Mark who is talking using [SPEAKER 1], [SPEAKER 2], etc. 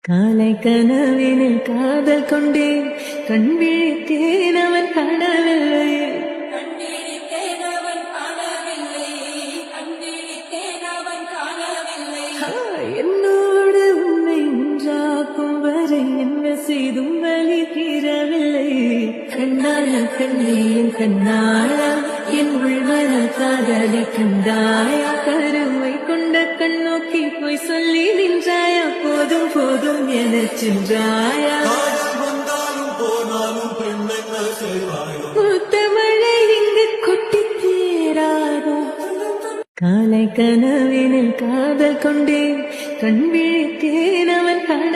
[SPEAKER 1] காலை கனவினில் காதல் கொண்டேன், கண் விழித்தேன் அவன் காணவில்லை. என்னோடு உன்னை ஒன்றாக்கும் வரை என்ன செய்தும் வலி தீரவில்லை. கண்ணால கண்ணீன் கண்ணாளா என் உள்மன காதலை கண்டாயா, கருமை கொண்ட கண்ணோக்கி போய் சொல்லி நின்றாயா, போதும் போதும் என சென்றாயா. மூத்த மழை இங்கு கொட்டி தேராதா. காலை கனவினில் காதல் கொண்டேன், கண் விழித்தேன் அவன் காண